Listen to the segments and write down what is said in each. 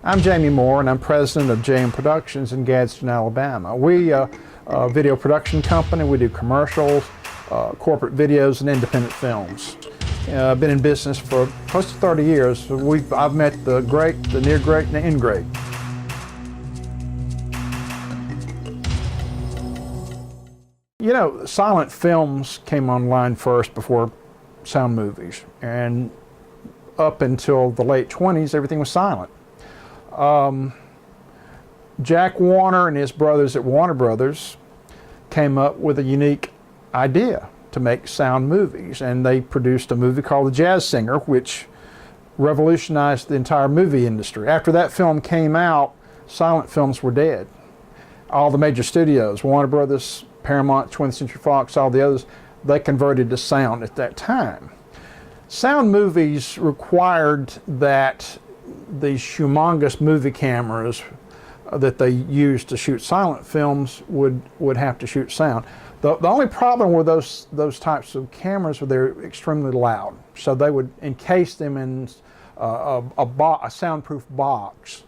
I'm Jamey Moore, and I'm president of JMProductions in Gadsden, Alabama. We a video production company. We do commercials, corporate videos, and independent films. I've been in business for close to 30 years. I've met the great, the near great, and the in great. You know, silent films came online first before sound movies, and up until the late 20s, everything was silent. Jack Warner and his brothers at Warner Brothers came up with a unique idea to make sound movies, and they produced a movie called The Jazz Singer, which revolutionized the entire movie industry. After that film came out, silent films were dead. All the major studios, Warner Brothers, Paramount, 20th Century Fox, all the others, they converted to sound at that time. Sound movies required that these humongous movie cameras that they used to shoot silent films would have to shout sound. The only problem with those types of cameras was they're extremely loud. So they would encase them in a soundproof box,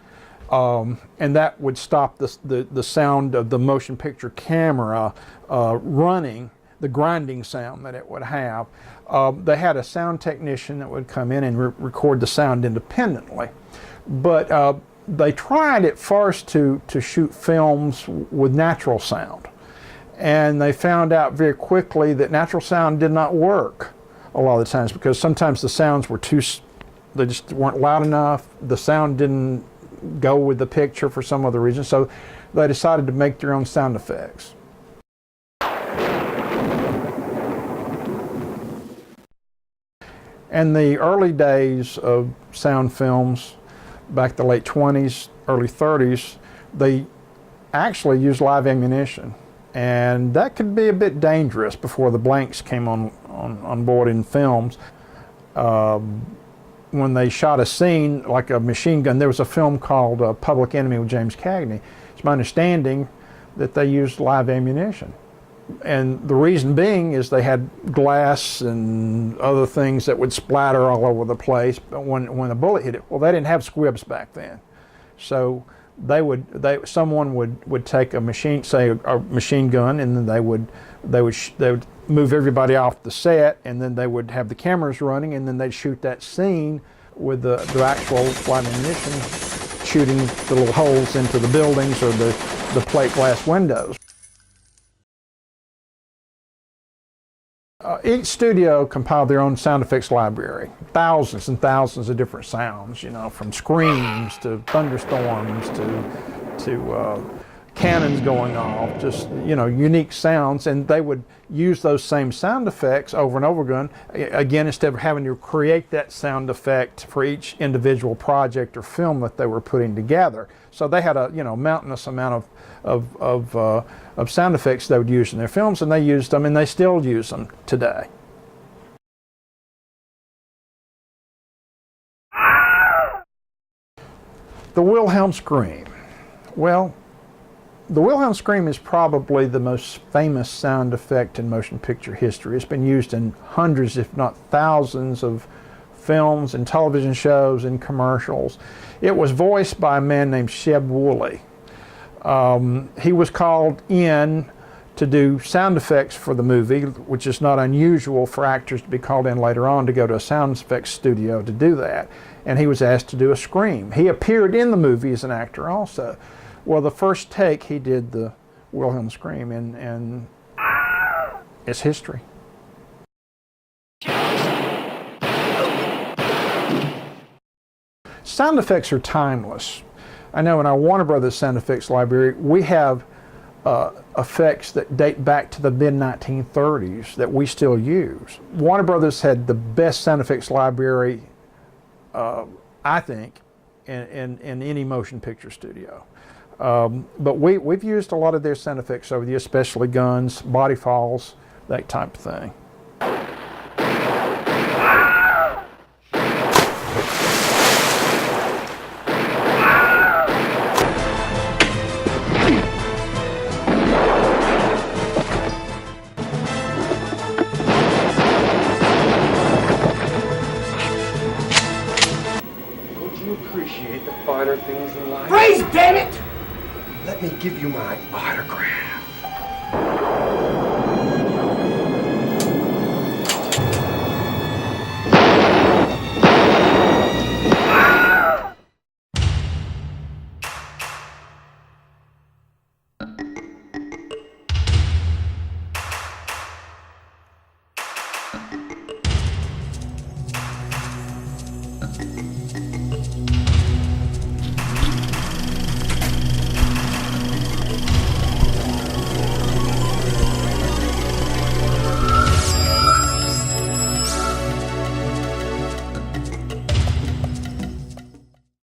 and that would stop the sound of the motion picture camera running, the grinding sound that it would have. They had a sound technician that would come in and record the sound independently. But they tried at first to shoot films with natural sound. And they found out very quickly that natural sound did not work a lot of the times, because sometimes the sounds were they just weren't loud enough. The sound didn't go with the picture for some other reason. So they decided to make their own sound effects. In the early days of sound films, back the late 20s, early 30s, they actually used live ammunition. And that could be a bit dangerous before the blanks came on board in films. When they shot a scene like a machine gun, there was a film called Public Enemy with James Cagney. It's my understanding that they used live ammunition. And the reason being is they had glass and other things that would splatter all over the place. But when a bullet hit it, well, they didn't have squibs back then. So someone would take a machine, say a machine gun, and then they would move everybody off the set, and then they would have the cameras running, and then they'd shoot that scene with the actual live ammunition, shooting the little holes into the buildings or the plate glass windows. Each studio compiled their own sound effects library, thousands and thousands of different sounds, you know, from screams to thunderstorms to cannons going off, just, you know, unique sounds, and they would use those same sound effects over and over again, instead of having to create that sound effect for each individual project or film that they were putting together. So they had a, you know, mountainous amount of sound effects they would use in their films, and they used them, and they still use them today. The Wilhelm scream. Well, the Wilhelm scream is probably the most famous sound effect in motion picture history. It's been used in hundreds, if not thousands, of films and television shows and commercials. It was voiced by a man named Sheb Wooley. He was called in to do sound effects for the movie, which is not unusual for actors to be called in later on to go to a sound effects studio to do that. And he was asked to do a scream. He appeared in the movie as an actor also. Well, the first take he did the Wilhelm scream, and it's history. Sound effects are timeless. I know in our Warner Brothers sound effects library, we have effects that date back to the mid-1930s that we still use. Warner Brothers had the best sound effects library, I think, in any motion picture studio. But we've used a lot of their sound effects over the years, especially guns, body falls, that type of thing. Would you appreciate the fire finer things in life. Freeze, damn it! Let me give you my autograph.